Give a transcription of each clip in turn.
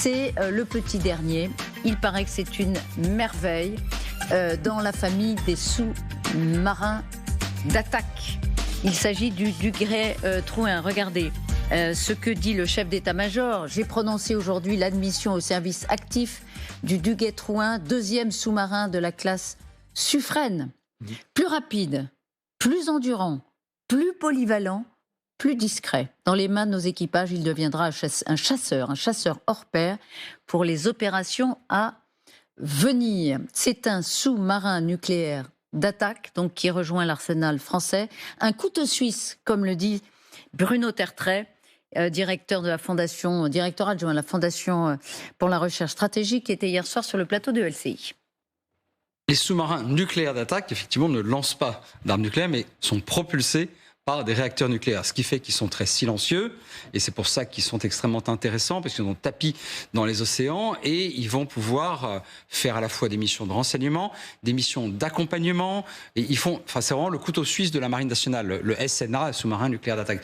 c'est le petit dernier. Il paraît que c'est une merveille dans la famille des sous-marins d'attaque. Il s'agit du Duguay Trouin. Regardez ce que dit le chef d'état-major. J'ai prononcé aujourd'hui l'admission au service actif du Duguay Trouin, deuxième sous-marin de la classe Suffren. Plus rapide, plus endurant, plus polyvalent, plus discret. Dans les mains de nos équipages, il deviendra un chasseur hors pair pour les opérations à venir. C'est un sous-marin nucléaire d'attaque, donc qui rejoint l'arsenal français. Un couteau suisse, comme le dit Bruno Tertrais, directeur adjoint de la Fondation pour la recherche stratégique, qui était hier soir sur le plateau de LCI. Les sous-marins nucléaires d'attaque, effectivement, ne lancent pas d'armes nucléaires, mais sont propulsés par des réacteurs nucléaires, ce qui fait qu'ils sont très silencieux, et c'est pour ça qu'ils sont extrêmement intéressants, parce qu'ils ont tapis dans les océans, et ils vont pouvoir faire à la fois des missions de renseignement, des missions d'accompagnement, et c'est vraiment le couteau suisse de la Marine nationale, le SNA, sous-marin nucléaire d'attaque.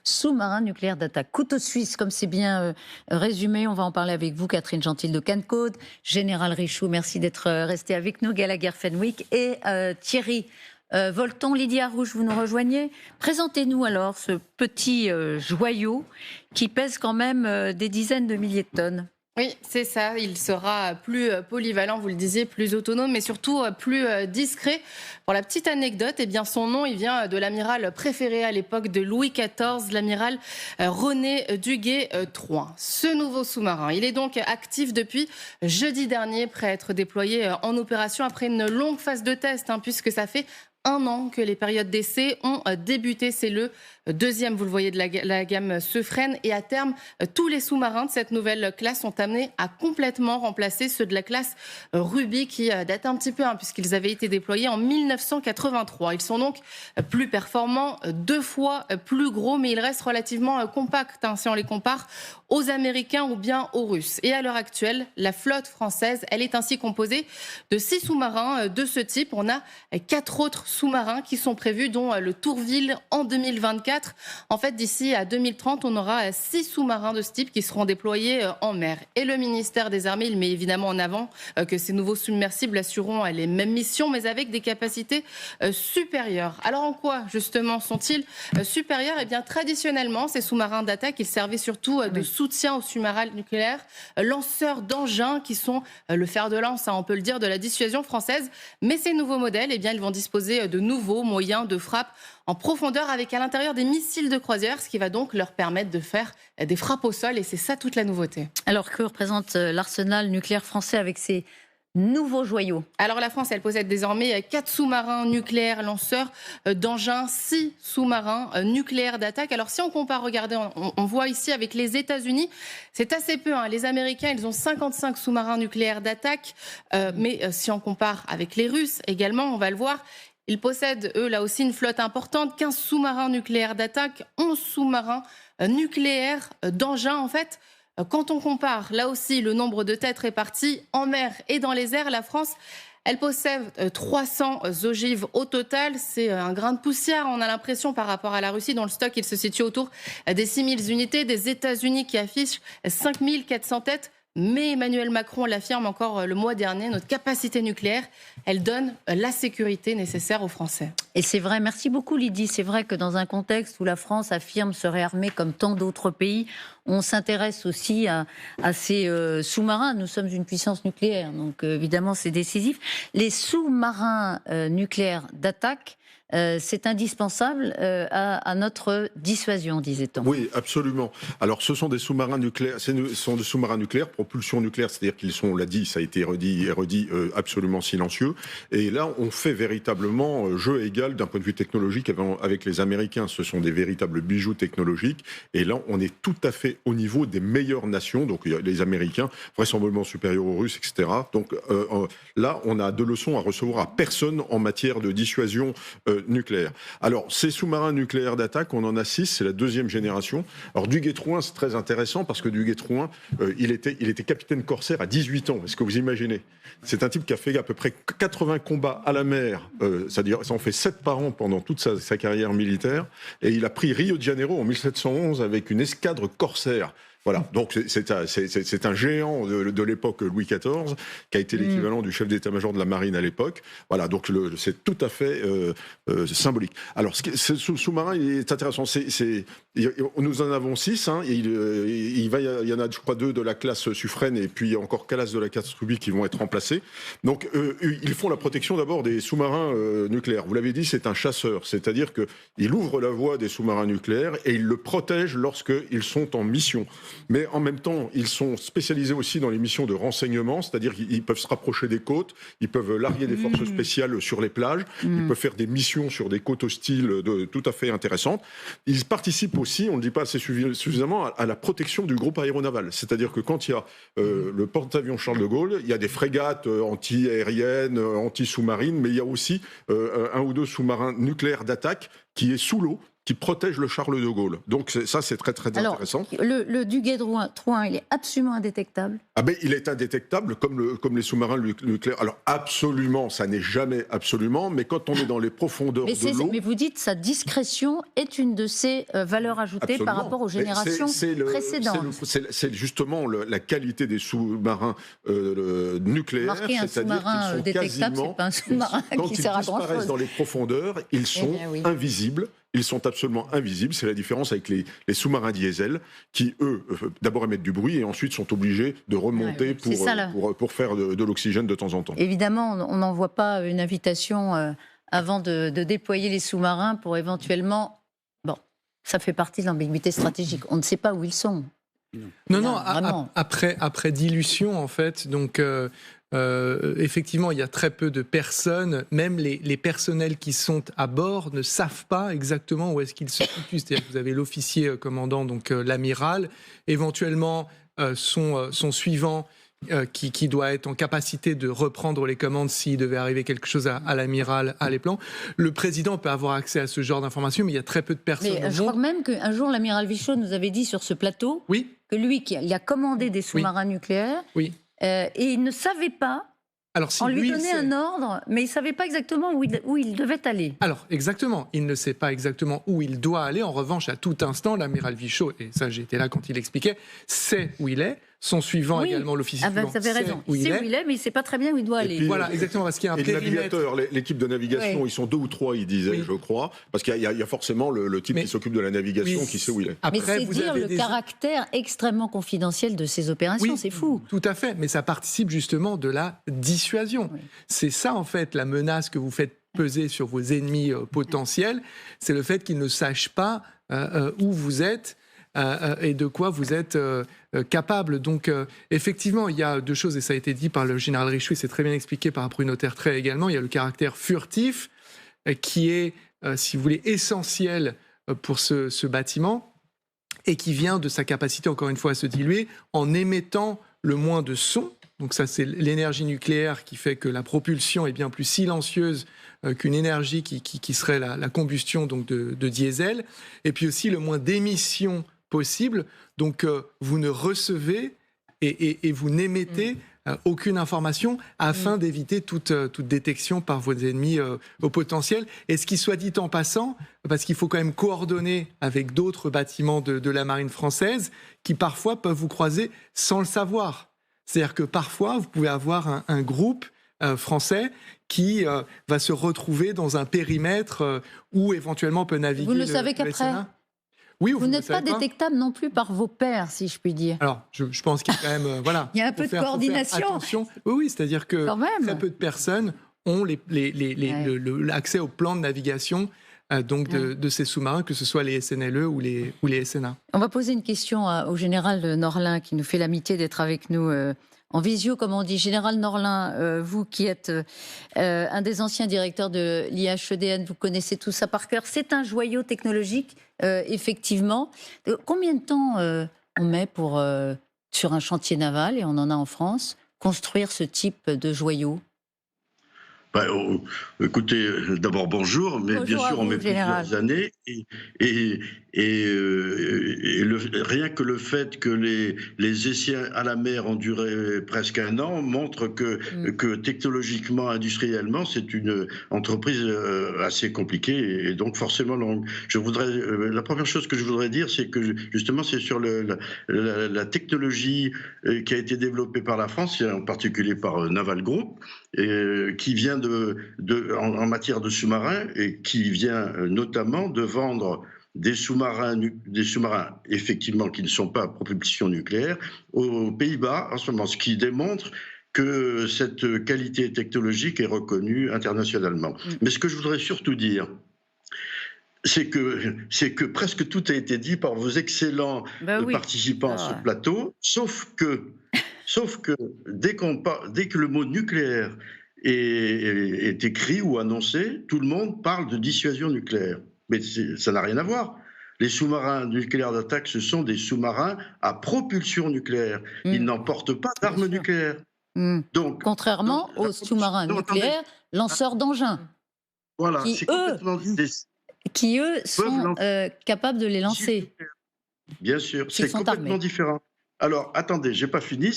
Sous-marin nucléaire d'attaque. Couteau suisse, comme c'est bien résumé. On va en parler avec vous, Catherine Gentil de Cancode. Général Richoux, merci d'être resté avec nous. Gallagher Fenwick et Thierry Volton. Lydia Rouge, vous nous rejoignez. Présentez-nous alors ce petit joyau qui pèse quand même des dizaines de milliers de tonnes. Oui, c'est ça. Il sera plus polyvalent, vous le disiez, plus autonome, mais surtout plus discret. Pour la petite anecdote, eh bien, son nom, il vient de l'amiral préféré à l'époque de Louis XIV, l'amiral René Duguay Trouin. Ce nouveau sous-marin, il est donc actif depuis jeudi dernier, prêt à être déployé en opération après une longue phase de test, puisque ça fait 1 an que les périodes d'essai ont débuté. C'est le deuxième, vous le voyez, de la gamme Suffren. Et à terme, tous les sous-marins de cette nouvelle classe sont amenés à complètement remplacer ceux de la classe Ruby, qui date un petit peu, puisqu'ils avaient été déployés en 1983. Ils sont donc plus performants, 2 fois plus gros, mais ils restent relativement compacts si on les compare aux Américains ou bien aux Russes. Et à l'heure actuelle, la flotte française, elle est ainsi composée de 6 sous-marins de ce type. On a 4 autres sous-marins qui sont prévus, dont le Tourville en 2024. En fait, d'ici à 2030, on aura 6 sous-marins de ce type qui seront déployés en mer. Et le ministère des Armées, il met évidemment en avant que ces nouveaux submersibles assureront les mêmes missions, mais avec des capacités supérieures. Alors en quoi, justement, sont-ils supérieurs ? Eh bien, traditionnellement, ces sous-marins d'attaque, ils servaient surtout de soutien aux sous-marins nucléaires, lanceurs d'engins qui sont le fer de lance, on peut le dire, de la dissuasion française. Mais ces nouveaux modèles, eh bien, ils vont disposer de nouveaux moyens de frappe en profondeur avec à l'intérieur des missiles de croisière, ce qui va donc leur permettre de faire des frappes au sol, et c'est ça toute la nouveauté. Alors que représente l'arsenal nucléaire français avec ces nouveaux joyaux ? Alors la France, elle possède désormais 4 sous-marins nucléaires lanceurs d'engins, 6 sous-marins nucléaires d'attaque. Alors si on compare, regardez, on voit ici avec les États-Unis, c'est assez peu. Les Américains, ils ont 55 sous-marins nucléaires d'attaque, mais si on compare avec les Russes également, on va le voir, ils possèdent, eux, là aussi, une flotte importante, 15 sous-marins nucléaires d'attaque, 11 sous-marins nucléaires d'engins. En fait, quand on compare, là aussi, le nombre de têtes réparties en mer et dans les airs, la France, elle possède 300 ogives au total. C'est un grain de poussière, on a l'impression, par rapport à la Russie, dont le stock, il se situe autour des 6000 unités, des États-Unis qui affichent 5400 têtes. Mais Emmanuel Macron l'affirme encore le mois dernier, notre capacité nucléaire, elle donne la sécurité nécessaire aux Français. Et c'est vrai, merci beaucoup Lydie, c'est vrai que dans un contexte où la France affirme se réarmer comme tant d'autres pays, on s'intéresse aussi à ces sous-marins. Nous sommes une puissance nucléaire, donc évidemment c'est décisif. Les sous-marins nucléaires d'attaque, c'est indispensable à notre dissuasion, disait-on. Oui, absolument. Alors, ce sont des sous-marins nucléaires, propulsion nucléaire, c'est-à-dire qu'ils sont, on l'a dit, ça a été redit, absolument silencieux. Et là, on fait véritablement jeu égal d'un point de vue technologique avec les Américains. Ce sont des véritables bijoux technologiques. Et là, on est tout à fait au niveau des meilleures nations. Donc, les Américains, vraisemblablement supérieurs aux Russes, etc. Donc, là, on a de leçons à recevoir à personne en matière de dissuasion nucléaire. Alors, ces sous-marins nucléaires d'attaque, on en a 6, c'est la 2e génération. Alors, Duguay Trouin, c'est très intéressant parce que Duguay Trouin, il était capitaine corsaire à 18 ans. Est-ce que vous imaginez ? C'est un type qui a fait à peu près 80 combats à la mer, c'est-à-dire ça en fait 7 par an pendant toute sa carrière militaire, et il a pris Rio de Janeiro en 1711 avec une escadre corsaire. Voilà, donc c'est un géant de l'époque Louis XIV, qui a été l'équivalent du chef d'état-major de la marine à l'époque. Voilà, donc c'est tout à fait symbolique. Alors, ce sous-marin, il est intéressant. Nous en avons 6. Hein, il y en a, je crois, 2 de la classe Suffren, et puis encore Calas de la classe Ruby qui vont être remplacés. Donc, ils font la protection d'abord des sous-marins nucléaires. Vous l'avez dit, c'est un chasseur, c'est-à-dire qu'il ouvre la voie des sous-marins nucléaires et il le protège lorsqu'ils sont en mission. Mais en même temps, ils sont spécialisés aussi dans les missions de renseignement, c'est-à-dire qu'ils peuvent se rapprocher des côtes, ils peuvent larguer des forces spéciales sur les plages, ils peuvent faire des missions sur des côtes hostiles tout à fait intéressantes. Ils participent aussi, on ne le dit pas assez suffisamment, à la protection du groupe aéronaval. C'est-à-dire que quand il y a le porte-avions Charles de Gaulle, il y a des frégates anti-aériennes, anti-sous-marines, mais il y a aussi 1 ou 2 sous-marins nucléaires d'attaque qui est sous l'eau, qui protège le Charles de Gaulle. Donc ça, c'est très très intéressant. Le Duguay-Trouin, il est absolument indétectable. Ah ben, il est indétectable comme les sous-marins nucléaires. Alors absolument, ça n'est jamais absolument, mais quand on est dans les profondeurs de l'eau... Mais vous dites sa discrétion est une de ses valeurs ajoutées absolument. Par rapport aux générations précédentes. C'est justement la qualité des sous-marins nucléaires. Marquer un sous-marin détectable, c'est pas un sous-marin qui sert à grand-chose. Quand ils disparaissent dans les profondeurs, ils sont invisibles. Ils sont absolument invisibles. C'est la différence avec les sous-marins diesel qui, eux, d'abord émettent du bruit et ensuite sont obligés de remonter pour faire de l'oxygène de temps en temps. Évidemment, on n'envoie pas une invitation avant de déployer les sous-marins pour éventuellement... Bon, ça fait partie de l'ambiguïté stratégique. On ne sait pas où ils sont. Non, après dilution, en fait, donc... effectivement, il y a très peu de personnes, même les personnels qui sont à bord ne savent pas exactement où est-ce qu'ils se situent. C'est-à-dire que vous avez l'officier commandant, donc l'amiral, éventuellement son suivant qui doit être en capacité de reprendre les commandes s'il devait arriver quelque chose à l'amiral, à les plans. Le président peut avoir accès à ce genre d'informations, mais il y a très peu de personnes. Mais je crois même qu'un jour, l'amiral Vichot nous avait dit sur ce plateau que lui, il a commandé des sous-marins nucléaires, et il ne savait pas. Alors, si on lui donnait un ordre, mais il ne savait pas exactement où il devait aller. Alors, exactement. Il ne sait pas exactement où il doit aller. En revanche, à tout instant, l'amiral Vichot, et ça j'étais là quand il expliquait, sait où il est. Son suivant également, l'officier suivant, vous avez raison. Il sait où il est, mais il ne sait pas très bien où il doit aller. Puis, voilà, exactement, parce qu'il y a un périmètre. L'équipe de navigation, ils sont 2 ou 3, il disait, je crois, parce qu'il y a forcément le type qui s'occupe de la navigation qui sait où il est. Après, mais c'est dire le caractère extrêmement confidentiel de ces opérations, c'est fou. Tout à fait, mais ça participe justement de la dissuasion. C'est ça, en fait, la menace que vous faites peser sur vos ennemis potentiels, c'est le fait qu'ils ne sachent pas où vous êtes et de quoi vous êtes capable. Donc, effectivement, il y a 2 choses, et ça a été dit par le général Richoux, c'est très bien expliqué par Bruno Tertrais également. Il y a le caractère furtif qui est, si vous voulez, essentiel pour ce bâtiment et qui vient de sa capacité, encore une fois, à se diluer en émettant le moins de son. Donc ça, c'est l'énergie nucléaire qui fait que la propulsion est bien plus silencieuse qu'une énergie qui serait la combustion donc de diesel. Et puis aussi le moins d'émissions possible. Donc vous ne recevez et vous n'émettez aucune information afin d'éviter toute détection par vos ennemis au potentiel. Et ce qui soit dit en passant, parce qu'il faut quand même coordonner avec d'autres bâtiments de la marine française qui parfois peuvent vous croiser sans le savoir. C'est-à-dire que parfois, vous pouvez avoir un groupe français qui va se retrouver dans un périmètre où éventuellement peut naviguer. Vous ne le savez qu'après. Oui, vous n'êtes pas détectable non plus par vos pairs, si je puis dire. Alors, je pense qu'il y a quand même... voilà, il y a un peu de coordination. Attention. Oui, c'est-à-dire que très peu de personnes ont l'accès au plan de navigation de ces sous-marins, que ce soit les SNLE ou les SNA. On va poser une question au général Norlin, qui nous fait l'amitié d'être avec nous en visio, comme on dit. Général Norlin, vous qui êtes un des anciens directeurs de l'IHEDN, vous connaissez tout ça par cœur. C'est un joyau technologique, effectivement. Combien de temps on met pour, sur un chantier naval, et on en a en France, construire ce type de joyau ? Écoutez, d'abord bonjour, mais Bonjour bien à sûr on vous, met Général. plusieurs années rien que le fait que les essais à la mer ont duré presque un an montre que technologiquement, industriellement, c'est une entreprise assez compliquée et donc forcément longue. La première chose que je voudrais dire, c'est que justement c'est sur la technologie qui a été développée par la France, et en particulier par Naval Group, qui vient en matière de sous-marins et qui vient notamment de vendre des sous-marins effectivement qui ne sont pas à propulsion nucléaire aux Pays-Bas en ce moment, ce qui démontre que cette qualité technologique est reconnue internationalement. Mais ce que je voudrais surtout dire, c'est que presque tout a été dit par vos excellents participants à ce plateau, sauf que dès que le mot nucléaire est écrit ou annoncé, tout le monde parle de dissuasion nucléaire. Mais ça n'a rien à voir. Les sous-marins nucléaires d'attaque, ce sont des sous-marins à propulsion nucléaire. Ils n'emportent pas d'armes nucléaires. Donc, contrairement aux sous-marins nucléaires lanceurs d'engins. Voilà, qui eux sont capables de les lancer. Bien sûr, c'est complètement différent. Alors, attendez, j'ai pas fini.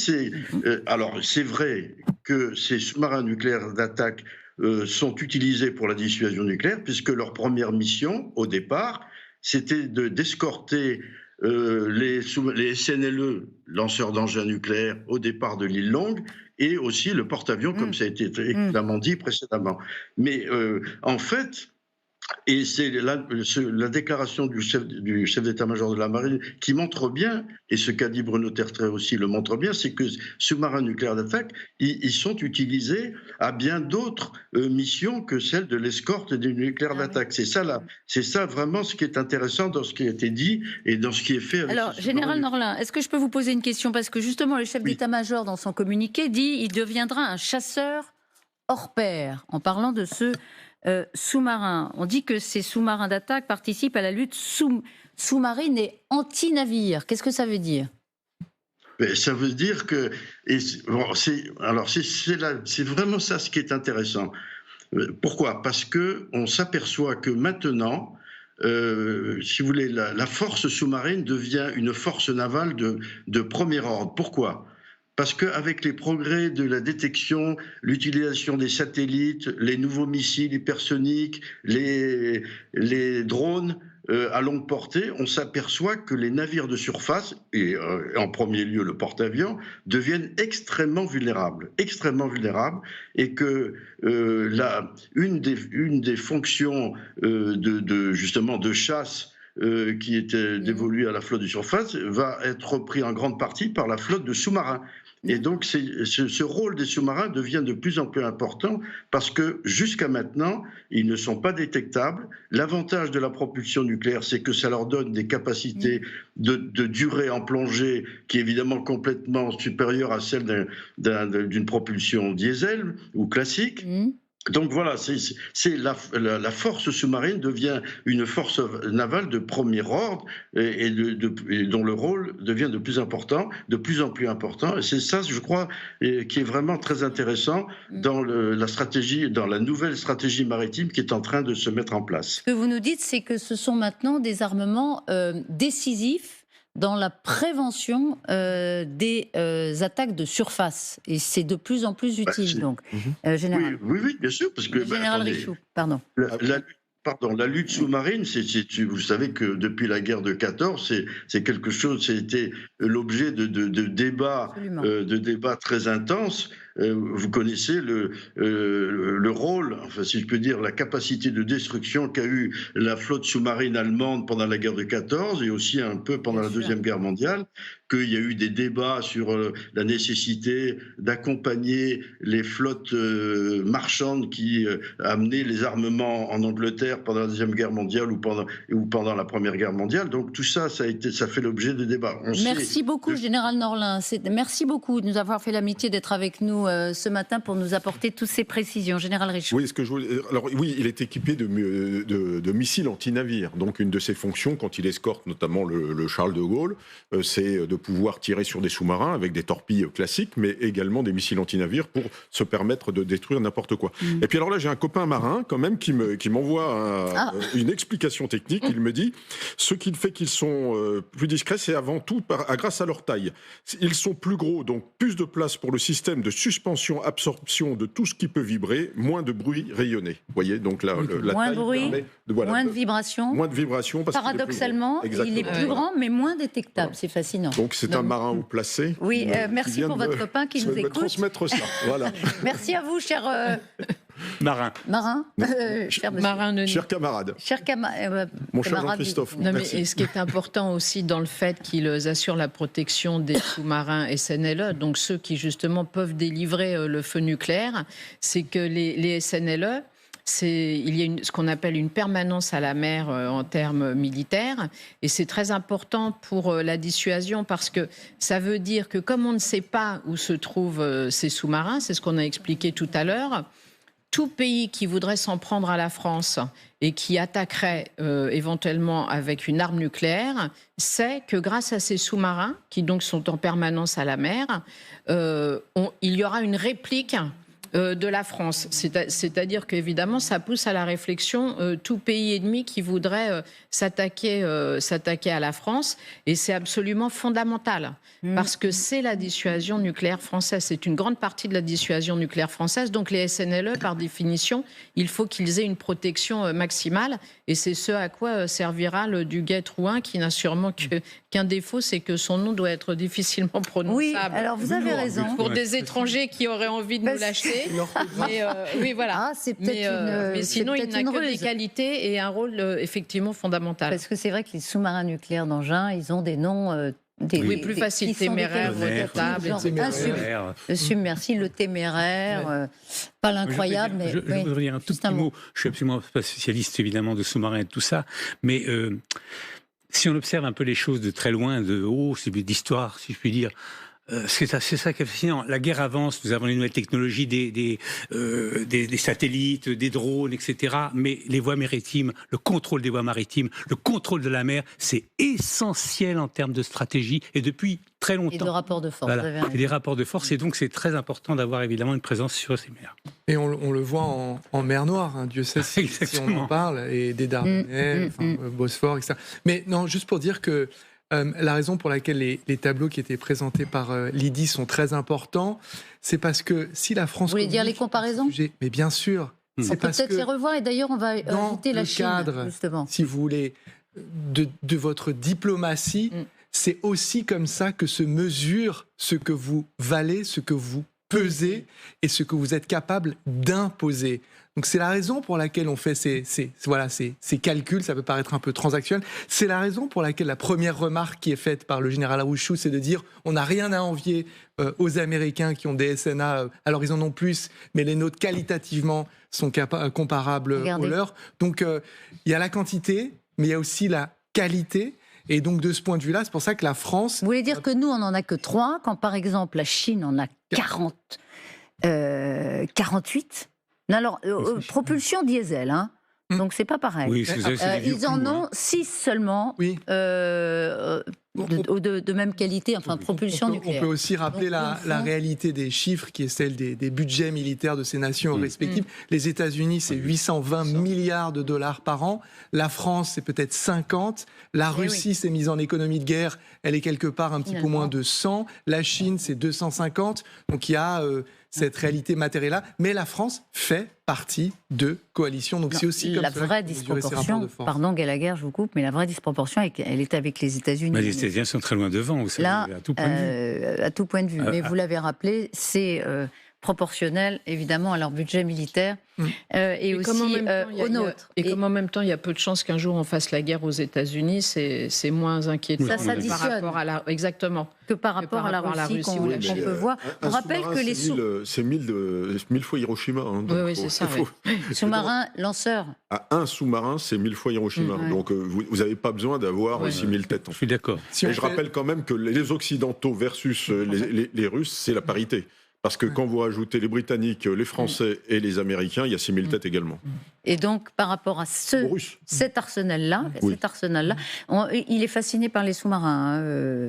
Alors, c'est vrai que ces sous-marins nucléaires d'attaque sont utilisés pour la dissuasion nucléaire, puisque leur première mission, au départ, c'était d'escorter les SNLE, lanceurs d'engins nucléaires, au départ de l'île Longue, et aussi le porte-avions, comme ça a été évidemment dit précédemment. Mais en fait, et c'est la déclaration du chef d'état-major de la marine qui montre bien, et ce qu'a dit Bruno Tertrais aussi le montre bien, c'est que sous-marins nucléaires d'attaque, ils sont utilisés à bien d'autres missions que celle de l'escorte du nucléaire d'attaque. C'est ça vraiment ce qui est intéressant dans ce qui a été dit et dans ce qui est fait avec. Alors, Général Norlin, est-ce que je peux vous poser une question? Parce que justement, le chef d'état-major, dans son communiqué, dit qu'il deviendra un chasseur hors pair, en parlant de ce sous-marins. On dit que ces sous-marins d'attaque participent à la lutte sous-marine et anti-navire. Qu'est-ce que ça veut dire? Ça veut dire que c'est vraiment ça ce qui est intéressant. Pourquoi? Parce que on s'aperçoit que maintenant, si vous voulez, la force sous-marine devient une force navale de premier ordre. Pourquoi? Parce qu'avec les progrès de la détection, l'utilisation des satellites, les nouveaux missiles hypersoniques, les drones à longue portée, on s'aperçoit que les navires de surface, et en premier lieu le porte-avions, deviennent extrêmement vulnérables, et que une des fonctions justement de chasse qui était dévolue à la flotte de surface va être repris en grande partie par la flotte de sous-marins. Et donc, ce rôle des sous-marins devient de plus en plus important parce que jusqu'à maintenant, ils ne sont pas détectables. L'avantage de la propulsion nucléaire, c'est que ça leur donne des capacités de durée en plongée qui est évidemment complètement supérieure à celle d'une propulsion diesel ou classique. Donc voilà, la force sous-marine devient une force navale de premier ordre et dont le rôle devient de plus en plus important. Et c'est ça, je crois, qui est vraiment très intéressant dans la nouvelle stratégie maritime qui est en train de se mettre en place. Ce que vous nous dites, c'est que ce sont maintenant des armements décisifs dans la prévention des attaques de surface. Et c'est de plus en plus utile, donc. Général. Oui, bien sûr. Parce que, Général Richoux, pardon. La lutte sous-marine, vous savez que depuis la guerre de 14, c'est quelque chose, c'était l'objet de débats très intenses. Vous connaissez le rôle, enfin si je peux dire, la capacité de destruction qu'a eu la flotte sous-marine allemande pendant la guerre de 14 et aussi un peu pendant la Deuxième Guerre mondiale, qu'il y a eu des débats sur la nécessité d'accompagner les flottes marchandes qui amenaient les armements en Angleterre pendant la Deuxième Guerre mondiale ou pendant la Première Guerre mondiale. Donc tout ça, ça fait l'objet de débats. Merci beaucoup, Général Norlin. Merci beaucoup de nous avoir fait l'amitié d'être avec nous nous ce matin pour nous apporter toutes ces précisions. Général Richaud. Oui, oui, il est équipé de missiles anti-navires. Donc une de ses fonctions, quand il escorte notamment le Charles de Gaulle, c'est de pouvoir tirer sur des sous-marins avec des torpilles classiques, mais également des missiles anti-navires pour se permettre de détruire n'importe quoi. Et puis alors là, j'ai un copain marin quand même qui m'envoie une explication technique. Il me dit, ce qui fait qu'ils sont plus discrets, c'est avant tout grâce à leur taille. Ils sont plus gros, donc plus de place pour le système de suspension-absorption de tout ce qui peut vibrer, moins de bruit rayonné. Vous voyez, donc là, la moins taille de bruit, permet moins de vibrations. Moins de vibrations. Paradoxalement, il est plus grand, mais moins détectable. Voilà. C'est fascinant. Donc c'est un marin haut placé. Oui, merci pour votre copain qui nous écoute. Transmettre ça. Voilà. Merci à vous, cher Marin. Cher camarade. Mon cher Jean-Christophe. Et ce qui est important aussi dans le fait qu'ils assurent la protection des sous-marins SNLE, donc ceux qui justement peuvent délivrer le feu nucléaire, c'est que les SNLE, il y a ce qu'on appelle une permanence à la mer en termes militaires, et c'est très important pour la dissuasion parce que ça veut dire que comme on ne sait pas où se trouvent ces sous-marins, c'est ce qu'on a expliqué tout à l'heure, tout pays qui voudrait s'en prendre à la France et qui attaquerait éventuellement avec une arme nucléaire sait que grâce à ces sous-marins, qui donc sont en permanence à la mer, il y aura une réplique de la France. C'est-à-dire qu'évidemment, ça pousse à la réflexion tout pays ennemi qui voudrait s'attaquer à la France. Et c'est absolument fondamental, parce que c'est la dissuasion nucléaire française. C'est une grande partie de la dissuasion nucléaire française. Donc les SNLE, par définition, il faut qu'ils aient une protection maximale. Et c'est ce à quoi servira le Duguay-Trouin, qui n'a sûrement qu'un défaut, c'est que son nom doit être difficilement prononçable. Oui, alors vous avez raison. Pour des étrangers qui auraient envie de nous l'acheter. Oui, voilà. C'est peut-être mais sinon, il n'a que des qualités et un rôle effectivement fondamental. Parce que c'est vrai que les sous-marins nucléaires d'engins, ils ont des noms... plus facile, téméraire, redoutable, le submersible, le téméraire, pas l'incroyable, mais... Je voudrais dire un tout petit mot. Je suis absolument pas spécialiste, évidemment, de sous-marins et de tout ça, mais si on observe un peu les choses de très loin, de haut, d'histoire, si je puis dire, c'est ça qui est fascinant. La guerre avance, nous avons les nouvelles technologies, des satellites, des drones, etc. Mais les voies maritimes, le contrôle des voies maritimes, le contrôle de la mer, c'est essentiel en termes de stratégie et depuis très longtemps. Et de rapports de force. Voilà. Et des rapports de force, et donc c'est très important d'avoir évidemment une présence sur ces mers. Et on le voit en mer Noire, hein, Dieu sait si on en parle, et des Dardanelles, Bosphore, etc. Mais non, juste pour dire que la raison pour laquelle les tableaux qui étaient présentés par Lydie sont très importants, c'est parce que si la France... Vous voulez dire les comparaisons ? Mais bien sûr. On peut peut-être les revoir, et d'ailleurs on va inviter la Chine, cadre, justement. Si vous voulez, de votre diplomatie, c'est aussi comme ça que se mesure ce que vous valez, ce que vous pesez et ce que vous êtes capable d'imposer. Donc c'est la raison pour laquelle on fait ces calculs, ça peut paraître un peu transactionnel. C'est la raison pour laquelle la première remarque qui est faite par le général Arouchou, c'est de dire on n'a rien à envier aux Américains qui ont des SNA, alors ils en ont plus, mais les nôtres qualitativement sont comparables aux leurs. Donc il y a la quantité, mais il y a aussi la qualité. Et donc, de ce point de vue-là, c'est pour ça que la France... Vous voulez dire que nous, on n'en a que 3, quand par exemple la Chine en a 48 ? Alors, propulsion diesel, hein. Donc c'est pas pareil. Oui, ils en ont 6 seulement, de même qualité, enfin propulsion nucléaire. On peut aussi rappeler la réalité des chiffres, qui est celle des budgets militaires de ces nations respectives. Les États-Unis, c'est 820 milliards de dollars par an. La France, c'est peut-être 50. La Russie s'est mise en économie de guerre. Elle est quelque part un petit peu moins de 100. La Chine, c'est 250. Donc il y a cette réalité matérielle-là. Mais la France fait partie de coalitions. Donc c'est aussi comme la vraie disproportion. Pardon, Gallagher, je vous coupe, mais la vraie disproportion, elle est avec les États-Unis. Mais les États-Unis sont très loin devant, vous savez, à tout point de vue. À tout point de vue. Mais vous l'avez rappelé, c'est proportionnel, évidemment, à leur budget militaire et aussi au nôtre. Et comme en même temps, il y a peu de chances qu'un jour on fasse la guerre aux États-Unis, c'est moins inquiétant. Ça dissuade. Exactement. Que par rapport à la Russie qu'on peut voir. On rappelle que les c'est 1000 fois Hiroshima. Hein, oui, c'est ça. Sous-marin, lanceur. Un sous-marin, c'est 1000 fois Hiroshima. Donc vous n'avez pas besoin d'avoir 6000 têtes. Je suis d'accord. Et je rappelle quand même que les Occidentaux versus les Russes, c'est la parité. Parce que quand vous rajoutez les Britanniques, les Français et les Américains, il y a 6000 têtes également. Et donc, par rapport à cet arsenal-là, il est fasciné par les sous-marins,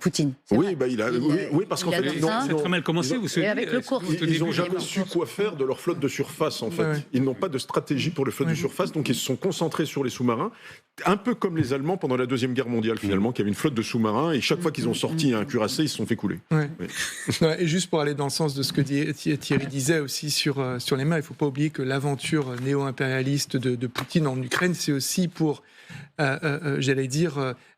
Poutine. Oui, parce qu'en fait, ça a très mal commencé. Ils n'ont jamais su quoi faire de leur flotte de surface, en fait. Ouais. Ils n'ont pas de stratégie pour les flottes de surface, donc ils se sont concentrés sur les sous-marins, un peu comme les Allemands pendant la Deuxième Guerre mondiale, finalement, qui avaient une flotte de sous-marins, et chaque fois qu'ils ont sorti un cuirassé, ils se sont fait couler. Ouais. Ouais. Et juste pour aller dans le sens de ce que Thierry disait aussi sur les mers, il ne faut pas oublier que l'aventure néo-impérialiste de Poutine en Ukraine, c'est aussi pour...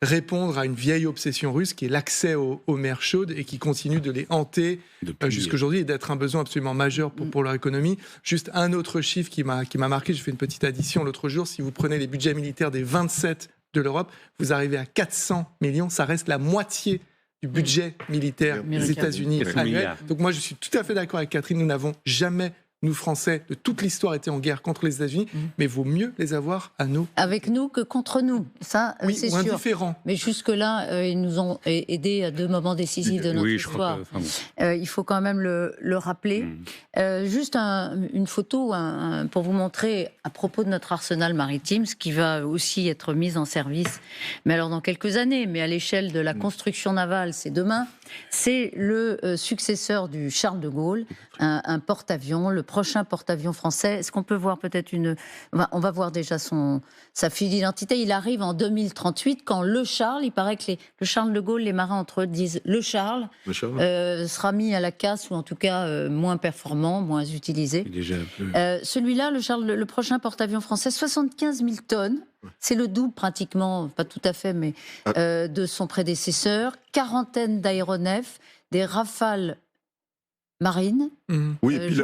répondre à une vieille obsession russe qui est l'accès aux mers chaudes et qui continue de les hanter jusqu'aujourd'hui et d'être un besoin absolument majeur pour leur économie. Juste un autre chiffre qui m'a marqué, j'ai fait une petite addition l'autre jour, si vous prenez les budgets militaires des 27 de l'Europe, vous arrivez à 400 millions, ça reste la moitié du budget militaire des États-Unis annuel. Donc moi je suis tout à fait d'accord avec Catherine, nous n'avons jamais... Nous, Français, de toute l'histoire, étaient en guerre contre les États-Unis, mais vaut mieux les avoir à nous. Avec nous que contre nous, ça, oui, c'est ou sûr. Indifférent. Mais jusque-là, ils nous ont aidés à 2 moments décisifs de notre histoire. Il faut quand même le rappeler. Juste une photo pour vous montrer, à propos de notre arsenal maritime, ce qui va aussi être mis en service, mais alors dans quelques années, mais à l'échelle de la construction navale, c'est demain. C'est le successeur du Charles de Gaulle, un porte-avions, le prochain porte-avions français. Est-ce qu'on peut voir peut-être on va voir déjà sa fiche d'identité. Il arrive en 2038 quand le Charles, il paraît que le Charles de Gaulle, les marins entre eux disent le Charles. Sera mis à la casse ou en tout cas moins performant, moins utilisé. Celui-là, le prochain porte-avions français, 75 000 tonnes. C'est le double pratiquement, pas tout à fait, mais de son prédécesseur. Quarantaine d'aéronefs, des Rafales marines. Oui, et puis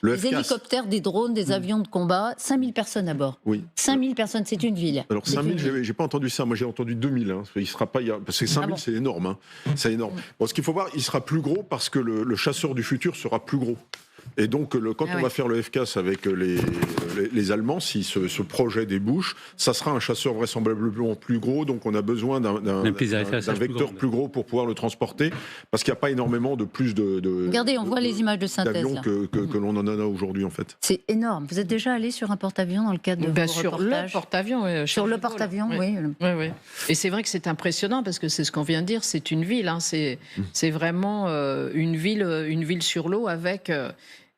les hélicoptères, des drones, des avions de combat. 5000 personnes à bord. Oui. 5000 personnes, c'est une ville. Alors 5000, j'ai pas entendu ça. Moi, j'ai entendu 2000. Hein. Il sera pas, parce que 5000, c'est énorme. Hein. C'est énorme. Bon, ce qu'il faut voir, il sera plus gros parce que le chasseur du futur sera plus gros. Et donc, quand on va faire le FCAS avec les Allemands, si ce projet débouche, ça sera un chasseur vraisemblablement plus gros. Donc, on a besoin d'un vecteur plus gros pour pouvoir le transporter, parce qu'il n'y a pas énormément de plus de regardez, on voit les images de synthèse d'avions que l'on en a aujourd'hui, en fait. C'est énorme. Vous êtes déjà allé sur un porte-avions dans le cadre de vos sur reportages? Le porte-avions, oui. Sur le porte-avions, oui. Et c'est vrai que c'est impressionnant, parce que c'est ce qu'on vient de dire, c'est une ville. Hein, c'est vraiment une ville sur l'eau avec...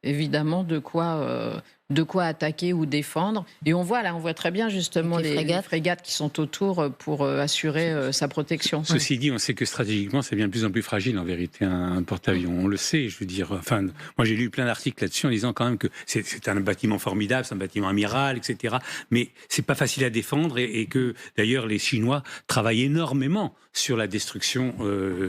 évidemment de quoi attaquer ou défendre. Et on voit très bien justement les frégates qui sont autour pour assurer sa protection. Ceci dit, on sait que stratégiquement, ça devient de plus en plus fragile en vérité, un porte-avions. On le sait, je veux dire. Enfin, moi j'ai lu plein d'articles là-dessus en disant quand même que c'est un bâtiment formidable, c'est un bâtiment amiral, etc. Mais c'est pas facile à défendre et que d'ailleurs les Chinois travaillent énormément sur la destruction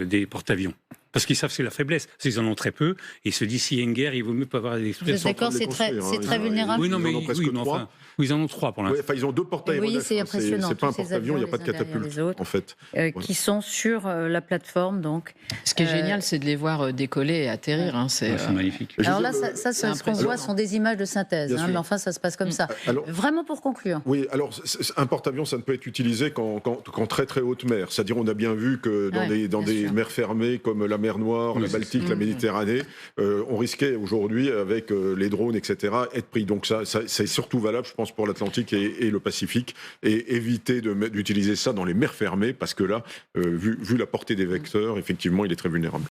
des porte-avions. Parce qu'ils savent que c'est la faiblesse. Parce qu'ils en ont très peu. Et ils se disent, s'il y a une guerre, il vaut mieux pas avoir des explosions. D'accord, c'est très vulnérable. Oui, non, mais ils en ont 3 pour l'instant. Ils ont 2 porte-aéronefs. Oui, c'est impressionnant. C'est pas un porte-avions, il n'y a pas de catapulte, en fait. Qui sont sur la plateforme, donc. Ce qui est génial, c'est de les voir décoller et atterrir. Hein, c'est magnifique. Alors là, ce qu'on voit sont des images de synthèse. Mais enfin, ça se passe comme ça. Vraiment pour conclure. Oui, alors, un porte-avions, ça ne peut être utilisé qu'en très très haute mer. C'est-à-dire, on a bien vu que dans des mers fermées, comme la mer Noire, la Baltique, la Méditerranée, on risquait aujourd'hui, avec les drones, etc., être pris. Donc ça c'est surtout valable, je pense, pour l'Atlantique et le Pacifique, et éviter d'utiliser ça dans les mers fermées, parce que là, vu la portée des vecteurs, effectivement, il est très vulnérable.